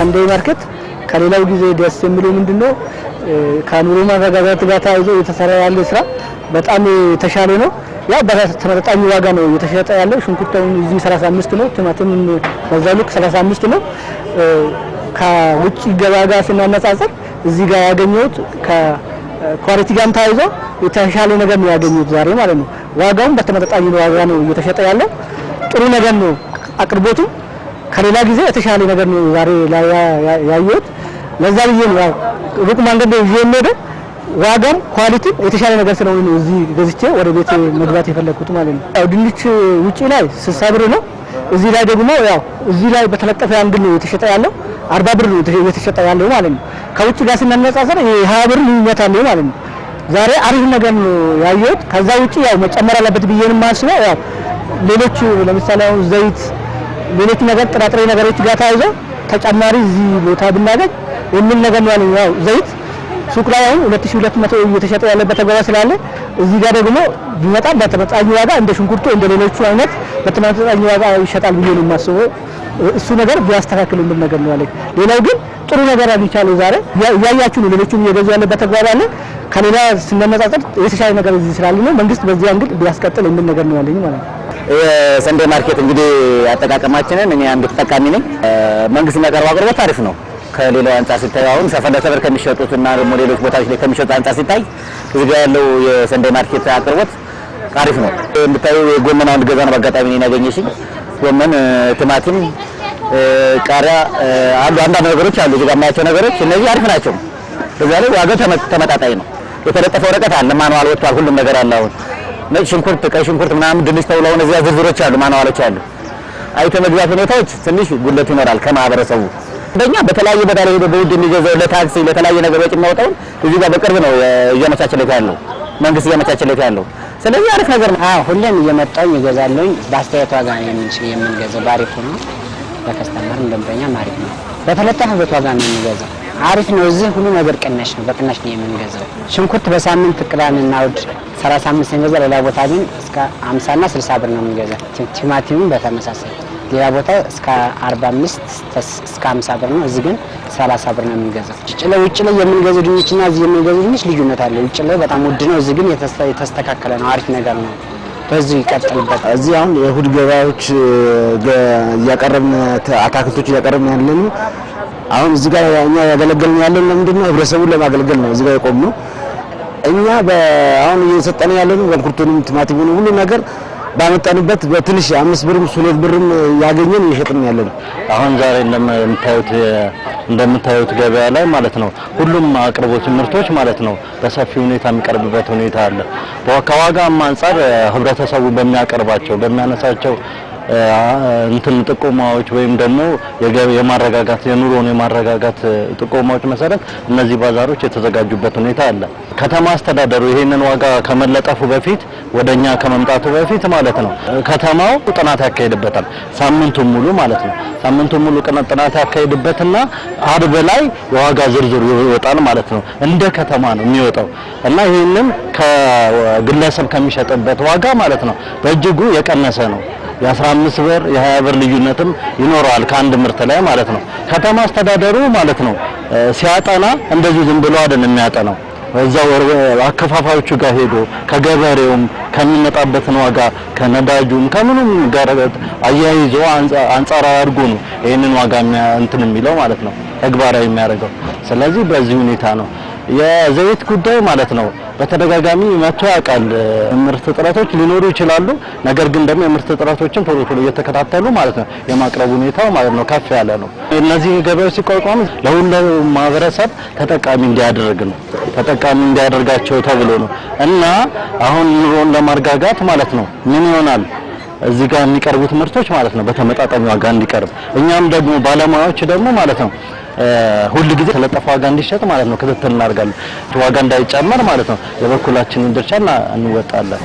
ሰንደይ ማርኬት ከሌላው ጊዜ ደስ የሚለው ምንድነው ከኑሮ ማረጋጋት ጋር ታይዞ የተሰራ ያለው ስራ በጣም ተሻለ ነው። ያ በተመጣጣኝ ዋጋ ነው የተሸጠ ያለው። ሽንኩርቱን እዚህ 35 ነው፣ ቲማቲም በዛው ልክ 35 ነው። ከውጭ ገበያ ጋር ሲናነጻጸር እዚህ ጋር ያገኘሁት ከኳሊቲ ጋር ታይዞ የተሻለ ነገር ነው ያገኘሁት ዛሬ ማለት ነው። ዋጋውን በተመጣጣኝ ዋጋ ነው እየተሸጠ ያለው። ጥሩ ነገር ነው። አቅርቦቱ ከሌላ ጊዜ የተሻለ ነገር ነው ዛሬ ላይ ያየሁት። ለዛ ብዬ ነው ሩቅ መንገድ ይዤ ዋጋም ኳሊቲ የተሻለ ነገር ስለሆነ ነው እዚህ ገዝቼ ወደ ቤት መግባት የፈለኩት ማለት ነው። ያው ድንች ውጪ ላይ 60 ብር ነው። እዚህ ላይ ደግሞ ያው እዚህ ላይ በተለጠፈ አንግል ነው የተሸጠ ያለው 40 ብር ነው የተሸጠ ያለው ማለት ነው። ከውጭ ጋር ሲነጻጸር 20 ብር ልዩነት አለው ማለት ነው። ዛሬ አሪፍ ነገር ነው ያየሁት። ከዛ ውጪ ያው መጨመር አለበት ብዬ ነው የማስበው። ያው ሌሎች ለምሳሌ አሁን ዘይት፣ ሌሎች ነገር ጥራጥሬ ነገሮች ጋር ታይዞ ተጨማሪ እዚህ ቦታ ብናገኝ የሚል ነገር ነው ያለው። ያው ዘይት ሱቅ ላይ አሁን 2200 እየተሸጠ ያለበት ገበያ ስላለ እዚህ ጋር ደግሞ ቢመጣ በተመጣጣኝ ዋጋ እንደ ሽንኩርቱ እንደ ሌሎቹ አይነት በተመጣጣኝ ዋጋ ይሸጣል ብዬ ነው የማስበው። እሱ ነገር ቢያስተካክል ምን ነገር ነው ያለኝ። ሌላው ግን ጥሩ ነገር አግኝቻለሁ ዛሬ። ያያችሁ ነው ሌሎቹም እየገዙ ያለበት ገበያ አለ። ከሌላ ሲነጻጸር የተሻለ ነገር እዚህ ስላለ ነው መንግስት በዚህ አንግል ቢያስቀጥል ምን ነገር ነው ያለኝ ማለት ነው። ሰንደይ ማርኬት እንግዲህ አጠቃቀማችንን እኔ አንድ ተጠቃሚ ነኝ። መንግስት የሚያቀርበው አቅርቦት አሪፍ ነው። ከሌላው አንጻር ሲታይ አሁን ሰፈር ለሰፈር ከሚሸጡትና ደግሞ ሌሎች ቦታዎች ላይ ከሚሸጡት አንጻር ሲታይ እዚህ ጋር ያለው የሰንደይ ማርኬት አቅርቦት አሪፍ ነው። እንድታዩ ጎመን አንድ ገዛ ነው በአጋጣሚ ነው ያገኘሽኝ። ጎመን፣ ቲማቲም፣ ቃሪያ አሉ አንዳንድ ነገሮች አሉ። እዚህ ጋር የማያቸው ነገሮች እነዚህ አሪፍ ናቸው። በዛ ላይ ዋጋው ተመጣጣኝ ነው። የተለጠፈ ወረቀት አለ፣ ማኑዋል ወጥቷል፣ ሁሉም ነገር አለ። አሁን ነጭ ሽንኩርት፣ ቀይ ሽንኩርት ምናምን ድንች ተብለው እነዚህ ዝርዝሮች አሉ፣ ማኑዋሎች አሉ። አይቶ መግዛት ሁኔታዎች ትንሽ ጉድለት ይኖራል ከማህበረሰቡ። በእኛ በተለያየ ቦታ ላይ በውድ የሚገዛው ለታክሲ ለተለያየ ነገር ወጪ የሚያወጣው እዚህ ጋር በቅርብ ነው እያመቻቸለት ያለው መንግስት እያመቻቸለት ያለው። ስለዚህ አሪፍ ነገር ነው። ሁሌም እየመጣሁ እገዛለሁ። በአስተያየት ዋጋ ነው የምንገዛው። ባሪፍ ነው ለከስተመር እንደምበኛ አሪፍ ነው። በተለጠፈበት ዋጋ ነው የምንገዛው። አሪፍ ነው። እዚህ ሁሉ ነገር ቅናሽ ነው፣ በቅናሽ ነው የምንገዛው። ሽንኩርት በሳምንት ቅዳሜና እሑድ 35 እንገዛ፣ ሌላ ቦታ ግን እስከ 50 እና 60 ብር ነው የምንገዛው። ቲማቲሙም በተመሳሳይ ሌላ ቦታ እስከ 45 እስከ 50 ብር ነው፣ እዚህ ግን 30 ብር ነው የምንገዛው። ውጭ ላይ የምንገዛው ድንችና እዚህ የምንገዛው ድንች ልዩነት አለው። ውጭ ላይ በጣም ውድ ነው፣ እዚህ ግን የተስተካከለ ነው። አሪፍ ነገር ነው። በዚህ ይቀጥልበት። እዚህ አሁን የእሑድ ገበያዎች እያቀረብን አታክልቶች እያቀረብን ያለን አሁን እዚህ ጋር እኛ ያገለገልን ያለን ለምንድን ነው? ህብረተሰቡን ለማገልገል ነው እዚህ ጋር የቆምነው። እኛ አሁን እየሰጠን ያለን ሽንኩርቱንም ቲማቲሙንም ሁሉ ነገር ባመጣንበት በትንሽ 5 ብርም 2 ብርም ያገኘን እየሸጥን ያለን። አሁን ዛሬ እንደምታዩት ገበያ ላይ ማለት ነው ሁሉም አቅርቦት ምርቶች ማለት ነው በሰፊ ሁኔታ የሚቀርብበት ሁኔታ አለ። ከዋጋም አንፃር ህብረተሰቡ በሚያቀርባቸው በሚያነሳቸው ጥቆማዎች ወይም ደግሞ የማረጋጋት የኑሮን የማረጋጋት ጥቆማዎች መሰረት እነዚህ ባዛሮች የተዘጋጁበት ሁኔታ አለ። ከተማ አስተዳደሩ ይሄንን ዋጋ ከመለጠፉ በፊት ወደኛ ከመምጣቱ በፊት ማለት ነው ከተማው ጥናት ያካሂድበታል። ሳምንቱን ሙሉ ማለት ነው ሳምንቱን ሙሉ ጥናት ያካሂድበትና አርብ ላይ የዋጋ ዝርዝር ይወጣል ማለት ነው። እንደ ከተማ ነው የሚወጣው እና ይሄንን ከግለሰብ ከሚሸጥበት ዋጋ ማለት ነው በእጅጉ የቀነሰ ነው። የ15 ብር የ20 ብር ልዩነትም ይኖረዋል ከአንድ ምርት ላይ ማለት ነው። ከተማ አስተዳደሩ ማለት ነው ሲያጠና እንደዚህ ዝም ብሎ አይደለም የሚያጠናው። እዛው አከፋፋዮቹ ጋር ሄዶ ከገበሬውም ከሚመጣበትን ዋጋ ከነዳጁም ከምንም ጋር አያይዞ አንጻራዊ አድርጎ ነው ይሄንን ዋጋ የሚለው ማለት ነው ተግባራዊ የሚያደርገው። ስለዚህ በዚህ ሁኔታ ነው የዘይት ጉዳይ ማለት ነው በተደጋጋሚ መጥቶ ያውቃል። ምርት እጥረቶች ሊኖሩ ይችላሉ። ነገር ግን ደግሞ የምርት እጥረቶችን ቶሎ እየተከታተሉ ማለት ነው የማቅረብ ሁኔታው ማለት ነው ከፍ ያለ ነው። እነዚህ ገበያዎች ሲቋቋሙ ለሁሉም ማህበረሰብ ተጠቃሚ እንዲያደርጋቸው ተብሎ ነው እና አሁን ኑሮን ለማርጋጋት ማለት ነው ምን ይሆናል እዚህ ጋር የሚቀርቡት ምርቶች ማለት ነው በተመጣጣኝ ዋጋ እንዲቀርብ እኛም ደግሞ ባለሙያዎች ደግሞ ማለት ነው ሁሉ ጊዜ ተለጠፈ ዋጋ እንዲሸጥ ማለት ነው ክትትል እናደርጋለን። ዋጋ እንዳይጨመር ማለት ነው የበኩላችንን ድርሻ እንወጣለን።